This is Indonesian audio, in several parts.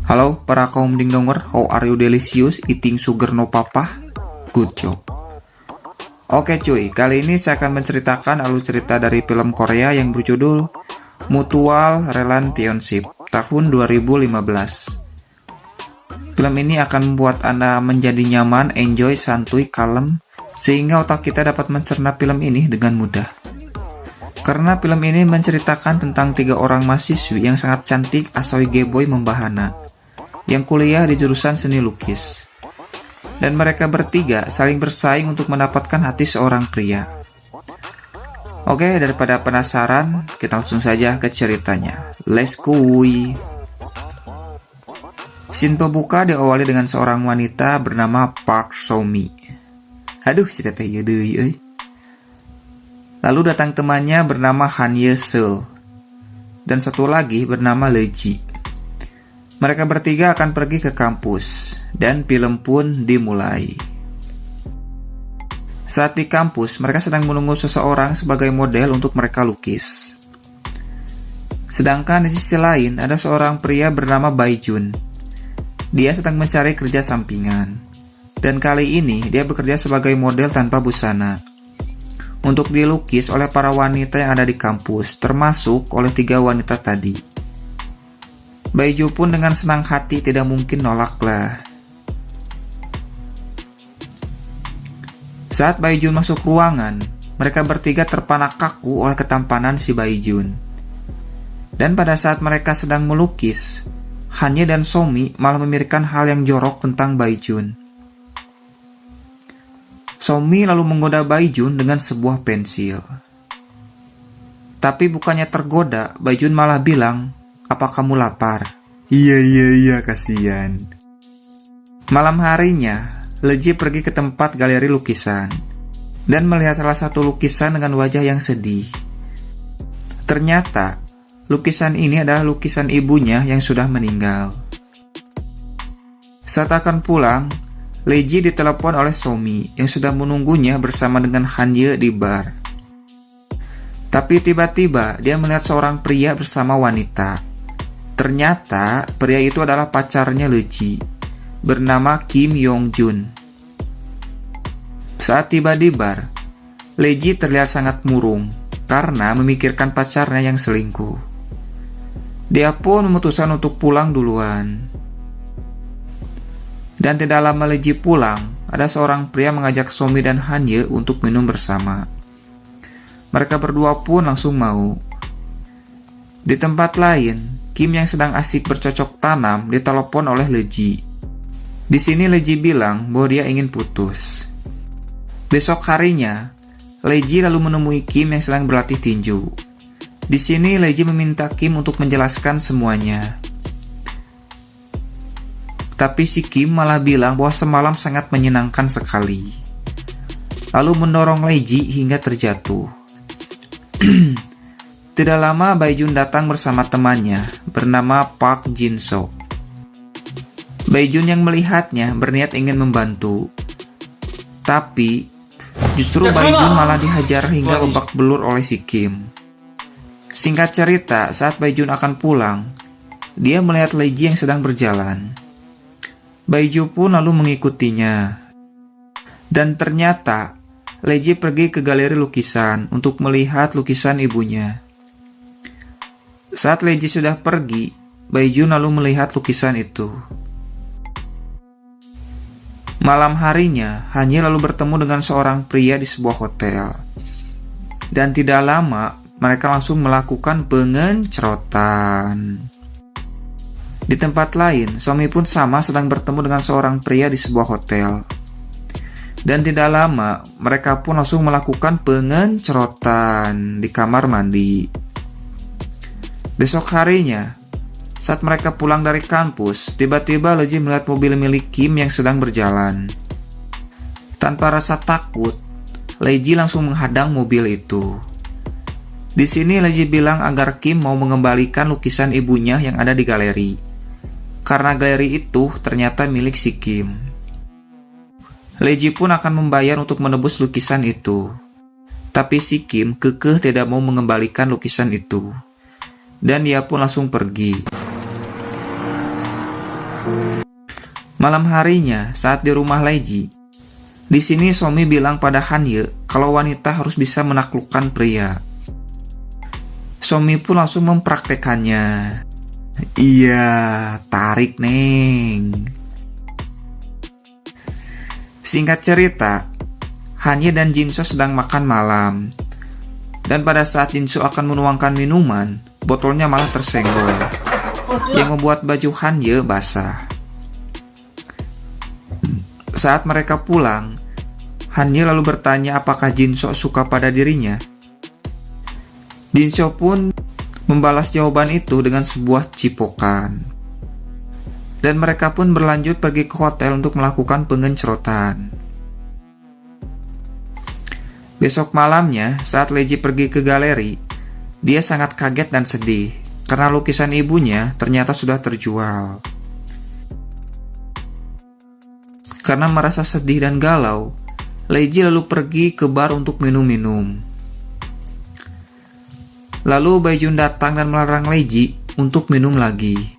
Halo para kaum dingdonger, how are you delicious eating sugar no papa? Good job. Oke cuy, kali ini saya akan menceritakan alur cerita dari film Korea yang berjudul Mutual Relationship tahun 2015. Film ini akan membuat Anda menjadi nyaman, enjoy, santuy, kalem, sehingga otak kita dapat mencerna film ini dengan mudah. Karena film ini menceritakan tentang 3 orang mahasiswi yang sangat cantik asoy geboy membahana, yang kuliah di jurusan seni lukis. Dan mereka bertiga saling bersaing untuk mendapatkan hati seorang pria. Oke, daripada penasaran, kita langsung saja ke ceritanya. Let's go! Scene pembuka diawali dengan seorang wanita bernama Park So-mi. Aduh, si teteh yeudeui euy. Lalu datang temannya bernama Han Ye-seul, dan satu lagi bernama Leji. Mereka bertiga akan pergi ke kampus, dan film pun dimulai. Saat di kampus, mereka sedang menunggu seseorang sebagai model untuk mereka lukis. Sedangkan di sisi lain, ada seorang pria bernama Baijun. Dia sedang mencari kerja sampingan, dan kali ini dia bekerja sebagai model tanpa busana, untuk dilukis oleh para wanita yang ada di kampus, termasuk oleh 3 wanita tadi. Baiju pun dengan senang hati tidak mungkin nolaklah. Saat Baijun masuk ruangan, mereka bertiga terpana kaku oleh ketampanan si Baijun. Dan pada saat mereka sedang melukis, Hanye dan Somi malah memikirkan hal yang jorok tentang Baijun. Somi lalu menggoda Baijun dengan sebuah pensil. Tapi bukannya tergoda, Baijun malah bilang, "Apa kamu lapar?" Iya, kasihan. Malam harinya, Leji pergi ke tempat galeri lukisan dan melihat salah satu lukisan dengan wajah yang sedih. Ternyata, lukisan ini adalah lukisan ibunya yang sudah meninggal. Saat akan pulang, Leji ditelepon oleh Somi yang sudah menunggunya bersama dengan Hanye di bar. Tapi tiba-tiba dia melihat seorang pria bersama wanita. Ternyata pria itu adalah pacarnya Leji, bernama Kim Yong Jun. Saat tiba di bar, Leji terlihat sangat murung karena memikirkan pacarnya yang selingkuh. Dia pun memutuskan untuk pulang duluan. Dan tidak lama Leji pulang, ada seorang pria mengajak Somi dan Hanye untuk minum bersama. Mereka berdua pun langsung mau. Di tempat lain, Kim yang sedang asik bercocok tanam ditelepon oleh Leji. Di sini Leji bilang bahwa dia ingin putus. Besok harinya, Leji lalu menemui Kim yang sedang berlatih tinju. Di sini Leji meminta Kim untuk menjelaskan semuanya. Tapi si Kim malah bilang bahwa semalam sangat menyenangkan sekali. Lalu mendorong Leji hingga terjatuh. Tidak lama Baijun datang bersama temannya bernama Park Jin-so. Baijun yang melihatnya berniat ingin membantu. Tapi justru Baijun malah dihajar hingga babak belur oleh si Kim. Singkat cerita, saat Baijun akan pulang, dia melihat Leji yang sedang berjalan. Baiju pun lalu mengikutinya. Dan ternyata Leji pergi ke galeri lukisan untuk melihat lukisan ibunya. Saat Leji sudah pergi, Baijun lalu melihat lukisan itu. Malam harinya, Hanye lalu bertemu dengan seorang pria di sebuah hotel. Dan tidak lama, mereka langsung melakukan pengencrotan. Di tempat lain, Somi pun sama sedang bertemu dengan seorang pria di sebuah hotel. Dan tidak lama, mereka pun langsung melakukan pengencrotan di kamar mandi. Besok harinya, saat mereka pulang dari kampus, tiba-tiba Leji melihat mobil milik Kim yang sedang berjalan. Tanpa rasa takut, Leji langsung menghadang mobil itu. Di sini Leji bilang agar Kim mau mengembalikan lukisan ibunya yang ada di galeri, karena galeri itu ternyata milik si Kim. Leji pun akan membayar untuk menebus lukisan itu. Tapi si Kim kekeh tidak mau mengembalikan lukisan itu. Dan dia pun langsung pergi. Malam harinya, saat di rumah Leji, di sini Somi bilang pada Hanye kalau wanita harus bisa menaklukkan pria. Somi pun langsung mempraktekannya. Iya, tarik neng. Singkat cerita, Hanye dan Jinso sedang makan malam. Dan pada saat Jinso akan menuangkan minuman, botolnya malah tersenggol, yang membuat baju Hanye basah. Saat mereka pulang, Hanye lalu bertanya apakah Jinso suka pada dirinya. Jinso pun membalas jawaban itu dengan sebuah cipokan. Dan mereka pun berlanjut pergi ke hotel untuk melakukan pengencrotan. Besok malamnya, saat Leji pergi ke galeri, dia sangat kaget dan sedih karena lukisan ibunya ternyata sudah terjual. Karena merasa sedih dan galau, Leji lalu pergi ke bar untuk minum-minum. Lalu Baijun datang dan melarang Leji untuk minum lagi.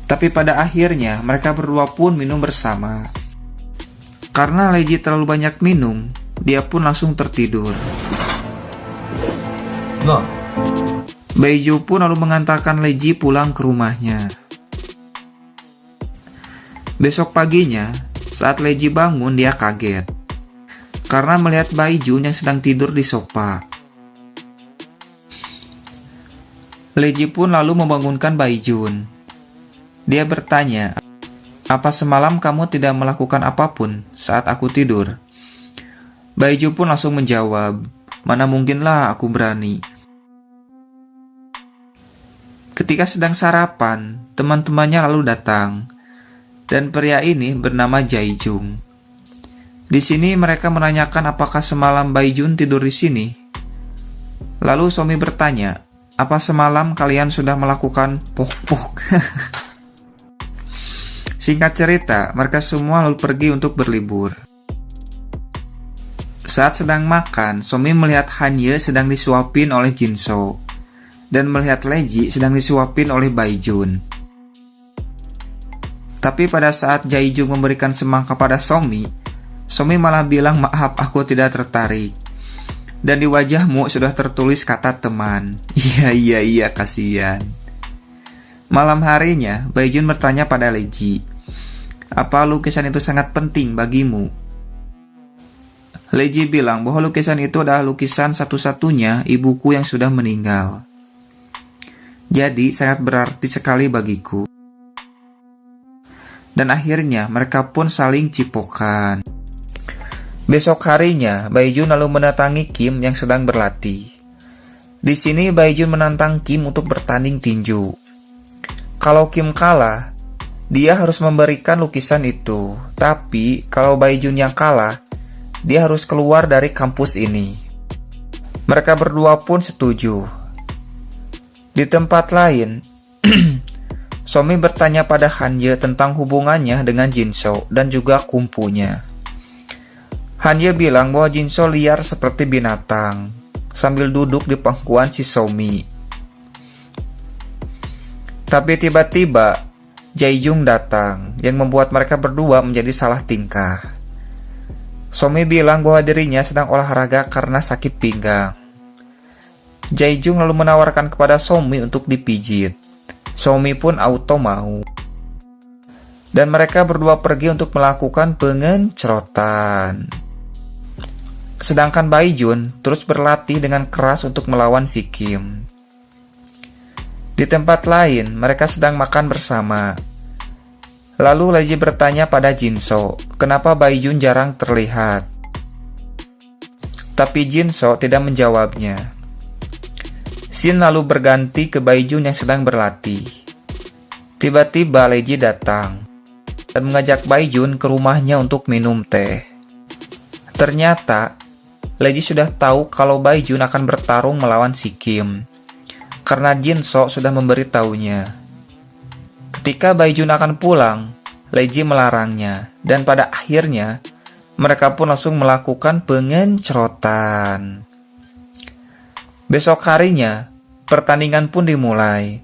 Tapi pada akhirnya mereka berdua pun minum bersama. Karena Leji terlalu banyak minum, dia pun langsung tertidur. Baiju pun lalu mengantarkan Leji pulang ke rumahnya. Besok paginya, saat Leji bangun, dia kaget karena melihat Baijun yang sedang tidur di sofa. Leji pun lalu membangunkan Baijun. Dia bertanya, "Apa semalam kamu tidak melakukan apapun saat aku tidur?" Baiju pun langsung menjawab, "Mana mungkinlah aku berani." Ketika sedang sarapan, teman-temannya lalu datang. Dan pria ini bernama Jaijung. Di sini mereka menanyakan apakah semalam Baijun tidur di sini. Lalu Somi bertanya, "Apa semalam kalian sudah melakukan pok-pok?" Singkat cerita, mereka semua lalu pergi untuk berlibur. Saat sedang makan, Somi melihat Hanye sedang disuapin oleh Jinso dan melihat Leji sedang disuapin oleh Baijun. Tapi pada saat Jaijung memberikan semangka pada Somi malah bilang, "Maaf, aku tidak tertarik." Dan di wajahmu sudah tertulis kata teman. Iya, kasihan. Malam harinya, Baijun bertanya pada Leji, "Apa lukisan itu sangat penting bagimu?" Leji bilang bahwa lukisan itu adalah lukisan satu-satunya ibuku yang sudah meninggal. Jadi sangat berarti sekali bagiku. Dan akhirnya mereka pun saling cipokan. Besok harinya, Baijun lalu mendatangi Kim yang sedang berlatih. Di sini Baijun menantang Kim untuk bertanding tinju. Kalau Kim kalah, dia harus memberikan lukisan itu. Tapi kalau Baijun yang kalah, dia harus keluar dari kampus ini. Mereka berdua pun setuju. Di tempat lain, Somi bertanya pada Hanye tentang hubungannya dengan Jinso dan juga kumpunya. Hanye bilang bahwa Jinso liar seperti binatang, sambil duduk di pangkuan si Somi. Tapi tiba-tiba, Jaijung datang, yang membuat mereka berdua menjadi salah tingkah. Somi bilang bahwa dirinya sedang olahraga karena sakit pinggang. Jaijung lalu menawarkan kepada Somi untuk dipijit. Somi pun auto mau. Dan mereka berdua pergi untuk melakukan pengencrotan. Sedangkan Baijun terus berlatih dengan keras untuk melawan si Kim. Di tempat lain, mereka sedang makan bersama. Lalu Leji bertanya pada Jinso, kenapa Baijun jarang terlihat. Tapi Jinso tidak menjawabnya. Shin lalu berganti ke Baijun yang sedang berlatih. Tiba-tiba Leji datang dan mengajak Baijun ke rumahnya untuk minum teh. Ternyata Leji sudah tahu kalau Baijun akan bertarung melawan si Kim, karena Jinso sudah memberitahunya. Ketika Baijun akan pulang, Leji melarangnya, dan pada akhirnya mereka pun langsung melakukan pengencrotan. Besok harinya, pertandingan pun dimulai.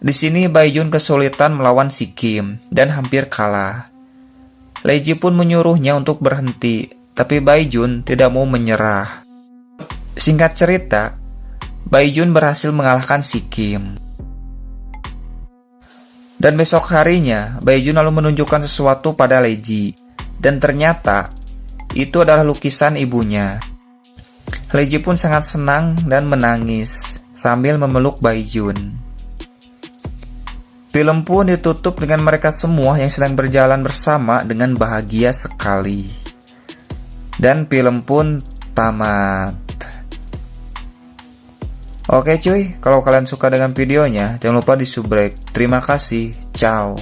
Di sini Baijun kesulitan melawan si Kim dan hampir kalah. Leji pun menyuruhnya untuk berhenti, tapi Baijun tidak mau menyerah. Singkat cerita, Baijun berhasil mengalahkan si Kim. Dan besok harinya, Baijun lalu menunjukkan sesuatu pada Leji. Dan ternyata, itu adalah lukisan ibunya. Leji pun sangat senang dan menangis sambil memeluk Baijun. Film pun ditutup dengan mereka semua yang sedang berjalan bersama dengan bahagia sekali. Dan film pun tamat. Oke cuy, kalau kalian suka dengan videonya, jangan lupa di subrek. Terima kasih, ciao.